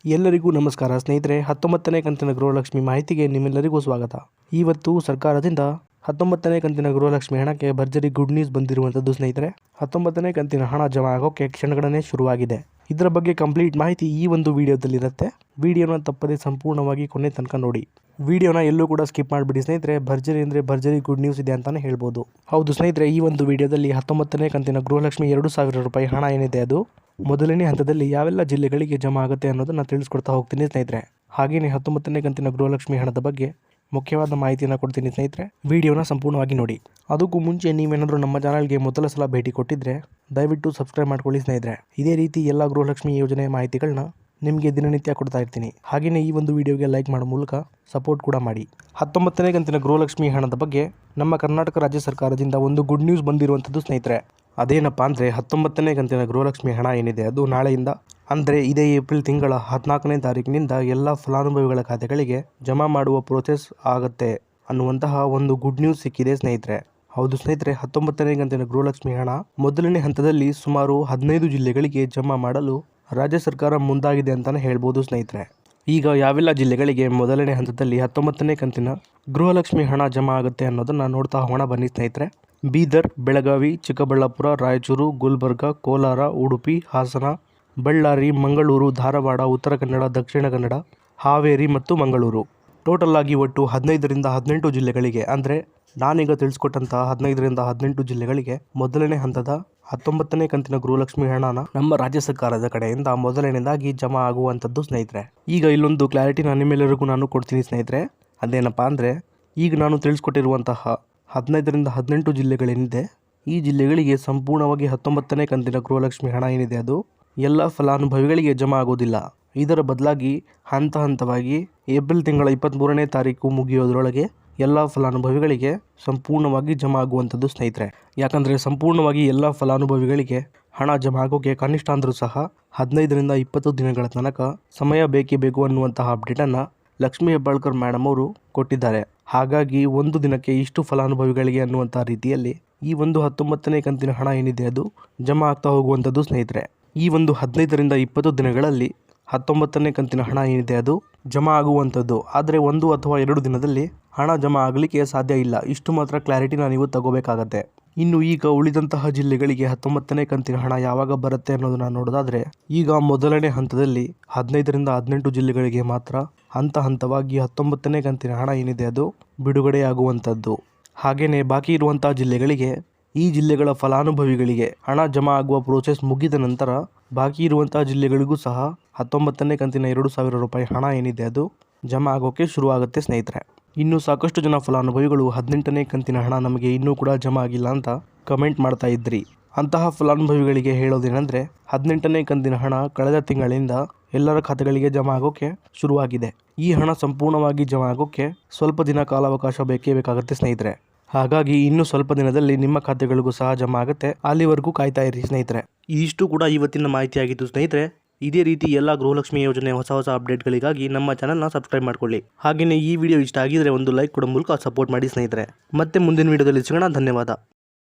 ಎಲ್ಲರಿಗೂ ನಮಸ್ಕಾರ ಸ್ನೇಹಿತರೆ. 19ನೇ ಕಂತಿನ ಗೃಹಲಕ್ಷ್ಮಿ ಮಾಹಿತಿಗೆ ನಿಮ್ಮೆಲ್ಲರಿಗೂ ಸ್ವಾಗತ. ಇವತ್ತು ಸರ್ಕಾರದಿಂದ 19ನೇ ಕಂತಿನ ಗೃಹಲಕ್ಷ್ಮಿ ಹಣಕ್ಕೆ ಭರ್ಜರಿ ಗುಡ್ ನ್ಯೂಸ್ ಬಂದಿರುವಂಥದ್ದು ಸ್ನೇಹಿತರೆ. 19ನೇ ಕಂತಿನ ಹಣ ಜಮಾ ಆಗೋಕ್ಕೆ ಕ್ಷಣಗಣನೆ ಶುರುವಾಗಿದೆ. ಇದರ ಬಗ್ಗೆ ಕಂಪ್ಲೀಟ್ ಮಾಹಿತಿ ಈ ಒಂದು ವಿಡಿಯೋದಲ್ಲಿರುತ್ತೆ. ವಿಡಿಯೋನ ತಪ್ಪದೆ ಸಂಪೂರ್ಣವಾಗಿ ಕೊನೆ ತನಕ ನೋಡಿ. ವಿಡಿಯೋನ ಎಲ್ಲೂ ಕೂಡ ಸ್ಕಿಪ್ ಮಾಡಿಬಿಡಿ ಸ್ನೇಹಿತರೆ. ಭರ್ಜರಿ ಅಂದರೆ ಭರ್ಜರಿ ಗುಡ್ ನ್ಯೂಸ್ ಇದೆ ಅಂತಾನೆ ಹೇಳ್ಬೋದು. ಹೌದು ಸ್ನೇಹಿತರೆ, ಈ ಒಂದು ವಿಡಿಯೋದಲ್ಲಿ 19ನೇ ಕಂತಿನ ಗೃಹಲಕ್ಷ್ಮಿ 2,000 ರೂಪಾಯಿ ಹಣ ಏನಿದೆ ಅದು ಮೊದಲನೇ ಹಂತದಲ್ಲಿ ಯಾವೆಲ್ಲ ಜಿಲ್ಲೆಗಳಿಗೆ ಜಮಾ ಆಗುತ್ತೆ ಅನ್ನೋದನ್ನ ತಿಳಿಸ್ಕೊಡ್ತಾ ಹೋಗ್ತೀನಿ ಸ್ನೇಹಿತರೆ. ಹಾಗೆಯೇ 19ನೇ ಕಂತಿನ ಗೃಹಲಕ್ಷ್ಮಿ ಹಣದ ಬಗ್ಗೆ ಮುಖ್ಯವಾದ ಮಾಹಿತಿಯನ್ನು ಕೊಡ್ತೀನಿ ಸ್ನೇಹಿತರೆ. ವಿಡಿಯೋನ ಸಂಪೂರ್ಣವಾಗಿ ನೋಡಿ. ಅದಕ್ಕೂ ಮುಂಚೆ ನೀವೇನಾದರೂ ನಮ್ಮ ಚಾನಲ್ಗೆ ಮೊದಲ ಸಲ ಭೇಟಿ ಕೊಟ್ಟಿದ್ರೆ ದಯವಿಟ್ಟು ಸಬ್ಸ್ಕ್ರೈಬ್ ಮಾಡ್ಕೊಳ್ಳಿ ಸ್ನೇಹಿತರೆ. ಇದೇ ರೀತಿ ಎಲ್ಲ ಗೃಹಲಕ್ಷ್ಮಿ ಯೋಜನೆ ಮಾಹಿತಿಗಳನ್ನ ನಿಮಗೆ ದಿನನಿತ್ಯ ಕೊಡ್ತಾ ಇರ್ತೀನಿ. ಹಾಗೆಯೇ ಈ ಒಂದು ವಿಡಿಯೋಗೆ ಲೈಕ್ ಮಾಡೋ ಮೂಲಕ ಸಪೋರ್ಟ್ ಕೂಡ ಮಾಡಿ. 19ನೇ ಕಂತಿನ ಗೃಹಲಕ್ಷ್ಮಿ ಹಣದ ಬಗ್ಗೆ ನಮ್ಮ ಕರ್ನಾಟಕ ರಾಜ್ಯ ಸರ್ಕಾರದಿಂದ ಒಂದು ಗುಡ್ ನ್ಯೂಸ್ ಬಂದಿರುವಂಥದ್ದು ಸ್ನೇಹಿತರೆ. ಅದೇನಪ್ಪ ಅಂದರೆ 19ನೇ ಕಂತಿನ ಗೃಹಲಕ್ಷ್ಮಿ ಹಣ ಏನಿದೆ ಅದು ನಾಳೆಯಿಂದ ಅಂದರೆ ಇದೇ ಏಪ್ರಿಲ್ ತಿಂಗಳ 14ನೇ ತಾರೀಕಿನಿಂದ ಎಲ್ಲ ಫಲಾನುಭವಿಗಳ ಖಾತೆಗಳಿಗೆ ಜಮಾ ಮಾಡುವ ಪ್ರೋಸೆಸ್ ಆಗುತ್ತೆ ಅನ್ನುವಂತಹ ಒಂದು ಗುಡ್ ನ್ಯೂಸ್ ಸಿಕ್ಕಿದೆ ಸ್ನೇಹಿತರೆ. ಹೌದು ಸ್ನೇಹಿತರೆ, 19ನೇ ಕಂತಿನ ಗೃಹಲಕ್ಷ್ಮಿ ಹಣ ಮೊದಲನೇ ಹಂತದಲ್ಲಿ ಸುಮಾರು 15 ಜಿಲ್ಲೆಗಳಿಗೆ ಜಮಾ ಮಾಡಲು ರಾಜ್ಯ ಸರ್ಕಾರ ಮುಂದಾಗಿದೆ ಅಂತಲೇ ಹೇಳ್ಬೋದು ಸ್ನೇಹಿತರೆ. ಈಗ ಯಾವೆಲ್ಲ ಜಿಲ್ಲೆಗಳಿಗೆ ಮೊದಲನೇ ಹಂತದಲ್ಲಿ 19ನೇ ಕಂತಿನ ಗೃಹಲಕ್ಷ್ಮಿ ಹಣ ಜಮಾ ಆಗುತ್ತೆ ಅನ್ನೋದನ್ನು ನೋಡ್ತಾ ಹೋಗೋಣ ಬನ್ನಿ ಸ್ನೇಹಿತರೆ. ಬೀದರ್, ಬೆಳಗಾವಿ, ಚಿಕ್ಕಬಳ್ಳಾಪುರ, ರಾಯಚೂರು, ಗುಲ್ಬರ್ಗ, ಕೋಲಾರ, ಉಡುಪಿ, ಹಾಸನ, ಬಳ್ಳಾರಿ, ಮಂಗಳೂರು, ಧಾರವಾಡ, ಉತ್ತರ ಕನ್ನಡ, ದಕ್ಷಿಣ ಕನ್ನಡ, ಹಾವೇರಿ ಮತ್ತು ಮಂಗಳೂರು. ಟೋಟಲ್ ಆಗಿ ಒಟ್ಟು 15ರಿಂದ 18 ಜಿಲ್ಲೆಗಳಿಗೆ ಅಂದರೆ ನಾನೀಗ ತಿಳಿಸ್ಕೊಟ್ಟಂತಹ 15ರಿಂದ 18 ಜಿಲ್ಲೆಗಳಿಗೆ ಮೊದಲನೇ ಹಂತದ 19ನೇ ಕಂತಿನ ಗೃಹಲಕ್ಷ್ಮಿ ಹಣನ ನಮ್ಮ ರಾಜ್ಯ ಸರ್ಕಾರದ ಕಡೆಯಿಂದ ಮೊದಲನೇದಾಗಿ ಜಮಾ ಆಗುವಂಥದ್ದು ಸ್ನೇಹಿತರೆ. ಈಗ ಇಲ್ಲೊಂದು ಕ್ಲಾರಿಟಿನ ನಿಮ್ಮೆಲ್ಲರಿಗೂ ನಾನು ಕೊಡ್ತೀನಿ ಸ್ನೇಹಿತರೆ. ಅದೇನಪ್ಪ ಅಂದರೆ ಈಗ ನಾನು ತಿಳಿಸ್ಕೊಟ್ಟಿರುವಂತಹ 15ರಿಂದ 18 ಜಿಲ್ಲೆಗಳೇನಿದೆ ಈ ಜಿಲ್ಲೆಗಳಿಗೆ ಸಂಪೂರ್ಣವಾಗಿ 19ನೇ ಕಂತಿನ ಗೃಹಲಕ್ಷ್ಮಿ ಹಣ ಏನಿದೆ ಅದು ಎಲ್ಲ ಫಲಾನುಭವಿಗಳಿಗೆ ಜಮಾ ಆಗೋದಿಲ್ಲ. ಇದರ ಬದಲಾಗಿ ಹಂತ ಹಂತವಾಗಿ ಏಪ್ರಿಲ್ ತಿಂಗಳ 23ನೇ ತಾರೀಕು ಮುಗಿಯೋದ್ರೊಳಗೆ ಎಲ್ಲ ಫಲಾನುಭವಿಗಳಿಗೆ ಸಂಪೂರ್ಣವಾಗಿ ಜಮಾ ಆಗುವಂಥದ್ದು ಸ್ನೇಹಿತರೆ. ಯಾಕಂದರೆ ಸಂಪೂರ್ಣವಾಗಿ ಎಲ್ಲ ಫಲಾನುಭವಿಗಳಿಗೆ ಹಣ ಜಮಾ ಆಗೋಕ್ಕೆ ಕನಿಷ್ಠ ಅಂದರೂ ಸಹ 15ರಿಂದ 20 ದಿನಗಳ ತನಕ ಸಮಯ ಬೇಕೇ ಬೇಕು ಅನ್ನುವಂತಹ ಅಪ್ಡೇಟನ್ನು ಲಕ್ಷ್ಮೀ ಹೆಬ್ಬಾಳ್ಕರ್ ಮೇಡಮ್ ಅವರು ಕೊಟ್ಟಿದ್ದಾರೆ. ಹಾಗಾಗಿ ಒಂದು ದಿನಕ್ಕೆ ಇಷ್ಟು ಫಲಾನುಭವಿಗಳಿಗೆ ಅನ್ನುವಂಥ ರೀತಿಯಲ್ಲಿ ಈ ಒಂದು 19ನೇ ಕಂತಿನ ಹಣ ಏನಿದೆ ಅದು ಜಮಾ ಆಗ್ತಾ ಹೋಗುವಂಥದ್ದು ಸ್ನೇಹಿತರೆ. ಈ ಒಂದು 15ರಿಂದ 20 ದಿನಗಳಲ್ಲಿ 19ನೇ ಕಂತಿನ ಹಣ ಏನಿದೆ ಅದು ಜಮಾ ಆಗುವಂಥದ್ದು. ಆದರೆ 1 ಅಥವಾ 2 ದಿನದಲ್ಲಿ ಹಣ ಜಮಾ ಆಗಲಿಕ್ಕೆ ಸಾಧ್ಯ ಇಲ್ಲ. ಇಷ್ಟು ಮಾತ್ರ ಕ್ಲಾರಿಟಿನ ನೀವು ತಗೋಬೇಕಾಗತ್ತೆ. ಇನ್ನು ಈಗ ಉಳಿದಂತಹ ಜಿಲ್ಲೆಗಳಿಗೆ 19ನೇ ಕಂತಿನ ಹಣ ಯಾವಾಗ ಬರುತ್ತೆ ಅನ್ನೋದನ್ನ ನೋಡೋದಾದರೆ ಈಗ ಮೊದಲನೇ ಹಂತದಲ್ಲಿ 15ರಿಂದ 18 ಜಿಲ್ಲೆಗಳಿಗೆ ಮಾತ್ರ ಹಂತ ಹಂತವಾಗಿ 19ನೇ ಕಂತಿನ ಹಣ ಏನಿದೆ ಅದು ಬಿಡುಗಡೆಯಾಗುವಂಥದ್ದು. ಹಾಗೆಯೇ ಬಾಕಿ ಇರುವಂತಹ ಜಿಲ್ಲೆಗಳಿಗೆ ಈ ಜಿಲ್ಲೆಗಳ ಫಲಾನುಭವಿಗಳಿಗೆ ಹಣ ಜಮಾ ಆಗುವ ಪ್ರೋಸೆಸ್ ಮುಗಿದ ನಂತರ ಬಾಕಿ ಇರುವಂತಹ ಜಿಲ್ಲೆಗಳಿಗೂ ಸಹ 19ನೇ ಕಂತಿನ 2,000 ರೂಪಾಯಿ ಹಣ ಏನಿದೆ ಅದು ಜಮಾ ಆಗೋಕ್ಕೆ ಶುರುವಾಗುತ್ತೆ ಸ್ನೇಹಿತರೆ. ಇನ್ನು ಸಾಕಷ್ಟು ಜನ ಫಲಾನುಭವಿಗಳು 18ನೇ ಕಂತಿನ ಹಣ ನಮಗೆ ಇನ್ನೂ ಕೂಡ ಜಮಾ ಆಗಿಲ್ಲ ಅಂತ ಕಮೆಂಟ್ ಮಾಡ್ತಾ ಇದ್ರಿ. ಅಂತಹ ಫಲಾನುಭವಿಗಳಿಗೆ ಹೇಳೋದೇನೆಂದರೆ 18ನೇ ಕಂತಿನ ಹಣ ಕಳೆದ ತಿಂಗಳಿಂದ ಎಲ್ಲರ ಖಾತೆಗಳಿಗೆ ಜಮಾ ಆಗೋಕ್ಕೆ ಶುರುವಾಗಿದೆ. ಈ ಹಣ ಸಂಪೂರ್ಣವಾಗಿ ಜಮಾ ಆಗೋಕ್ಕೆ ಸ್ವಲ್ಪ ದಿನ ಕಾಲಾವಕಾಶ ಬೇಕೇ ಬೇಕಾಗುತ್ತೆ ಸ್ನೇಹಿತರೆ. ಹಾಗಾಗಿ ಇನ್ನು ಸ್ವಲ್ಪ ದಿನದಲ್ಲಿ ನಿಮ್ಮ ಖಾತೆಗಳಿಗೂ ಸಹ ಜಮಾ ಆಗುತ್ತೆ. ಅಲ್ಲಿವರೆಗೂ ಕಾಯ್ತಾ ಇರಿ ಸ್ನೇಹಿತರೆ. ಇದಿಷ್ಟು ಕೂಡ ಇವತ್ತಿನ ಮಾಹಿತಿ ಆಗಿತ್ತು ಸ್ನೇಹಿತರೆ. ಇದೇ ರೀತಿ ಎಲ್ಲ ಗೃಹಲಕ್ಷ್ಮಿ ಯೋಜನೆ ಹೊಸ ಅಪ್ಡೇಟ್ಗಳಿಗಾಗಿ ನಮ್ಮ ಚಾನಲ್ನ ಸಬ್ಸ್ಕ್ರೈಬ್ ಮಾಡ್ಕೊಳ್ಳಿ. ಹಾಗೆಯೇ ಈ ವಿಡಿಯೋ ಇಷ್ಟ ಆಗಿದ್ರೆ ಒಂದು ಲೈಕ್ ಕೊಡೋ ಮೂಲಕ ಸಪೋರ್ಟ್ ಮಾಡಿ ಸ್ನೇಹಿತರೆ. ಮತ್ತೆ ಮುಂದಿನ ವಿಡಿಯೋದಲ್ಲಿ ಸಿಗೋಣ. ಧನ್ಯವಾದ.